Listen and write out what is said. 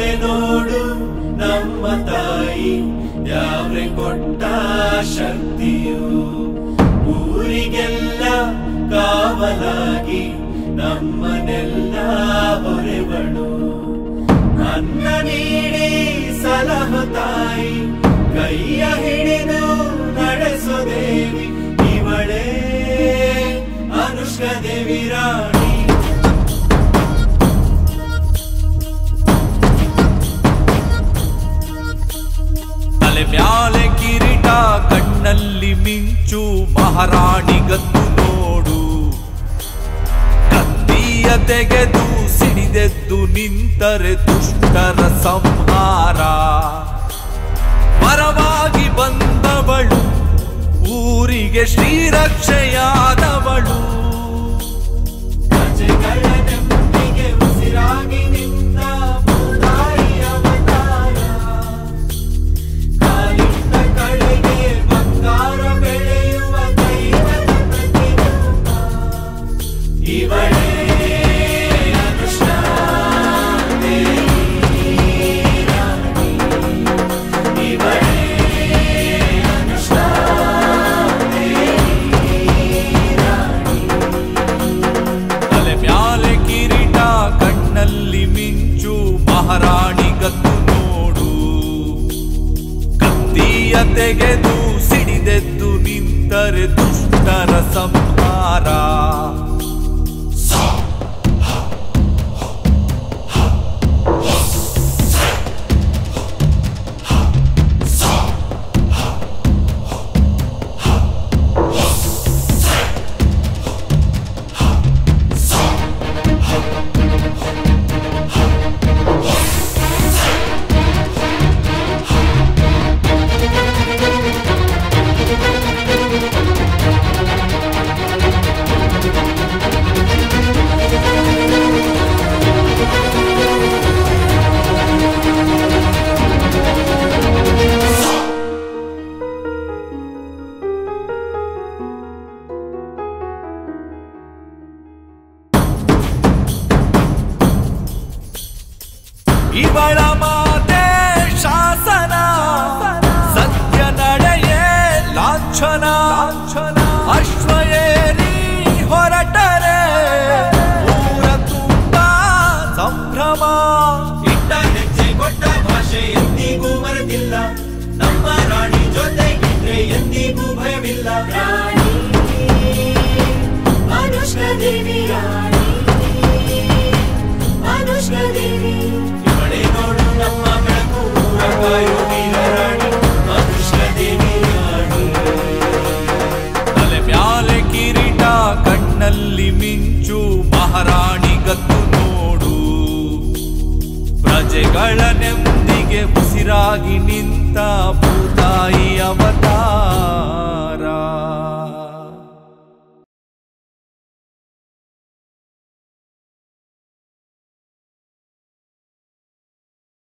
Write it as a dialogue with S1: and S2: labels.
S1: ಇವಳೆ ನೋಡು ನಮ್ಮ ತಾಯಿ ಯಾವ್ರೆ ಕೊಟ್ಟ ಶಕ್ತಿಯು ಊರಿಗೆಲ್ಲ ಕಾವಲಾಗಿ ನಮ್ಮನೆಲ್ಲ ಹೊರೆವಳು ಅನ್ನ ನೀಡಿ ಸಲಹ ತಾಯಿ ಕೈಯ ಹಿಡಿದು ನಡೆಸೋ ದೇವಿ ಇವಳೇ ಅನುಷ್ಕಾ ದೇವಿ ರಾಣಿ ತಲೆ ಮ್ಯಾಲೆ ಕಿರೀಟ ಕಣ್ಣಲ್ಲಿ ಮಿಂಚು ಮಹಾರಾಣಿಗತ್ತು ನೋಡು ಕತ್ತಿಯ ತೆಗೆದು ಸಿಡಿದೆದ್ದು ನಿಂತರೆ ದುಷ್ಟರ ಸಂಹಾರ ಪರವಾಗಿ ಬಂದವಳು ಊರಿಗೆ ಶ್ರೀರಕ್ಷೆಯಾದವಳು ಪ್ರಜೆಗಳ ನೆಮ್ಮದಿಗೆ ಉಸಿರಾಗಿ ನಿಂತ ಭೂತಾಯಿಯ ಅವತಾರ ಕಾಲಿಟ್ಟ ಕಡೆಗೆ ಬಂಗಾರ ಬೆಳೆಯುವ ದೈವದ ಪ್ರತಿರೂಪ ಇವಳೇ ಅನುಷ್ಕಾ ದೇವಿ ರಾಣಿ ಇವಳೇ ಅನುಷ್ಕಾ ದೇವಿ ರಾಣಿ ತಲೆ ಮ್ಯಾಲೆ ಕಿರೀಟ ಕಣ್ಣಲ್ಲಿ ಮಿಂಚು ಮಹಾರಾಣಿಗತ್ತು ನೋಡು ಕತ್ತಿಯ ತೆಗೆದು ಸಿಡಿದೆದ್ದು ನಿಂತರೆ ದುಷ್ಟರ ಸಂಹಾರ ಇವಳ ಮಾತೆ ಶಾಸನ ಸತ್ಯ ನಡೆಯೇ ಲಾಂಛನ ಅಶ್ವಯೇರಿ ಹೊರಟರೆ ಊರ ತುಂಬ ಸಂಭ್ರಮ ಇಟ್ಟ ಹೆಜ್ಜೆ ಕೊಟ್ಟ ಭಾಷೆ ಎಂದಿಗೂ ಮರೆತಿಲ್ಲ ನಮ್ಮ ರಾಣಿ ಜೊತೆಗಿದ್ರೆ ಎಂದಿಗೂ ಭಯವಿಲ್ಲ ರಾಣಿ ಅನುಷ್ಕಾ ದೇವಿ ರಾಣಿ ಅನುಷ್ಕಾ ದೇವಿ ನೋಡು ನಮ್ಮ ಬೆಳಕು ಕಾಯೋ ವೀರ ರಾಣಿ ಅನುಷ್ಕಾ ದೇವಿ ರಾಣಿ ತಲೆ ಮ್ಯಾಲೆ ಕಿರೀಟ ಕಣ್ಣಲ್ಲಿ ಮಿಂಚು ಮಹಾರಾಣಿಗತ್ತು ನೋಡು ಪ್ರಜೆಗಳ ನೆಮ್ಮದಿಗೆ ಉಸಿರಾಗಿ ನಿಂತ ಭೂತಾಯಿ ಅವತಾರ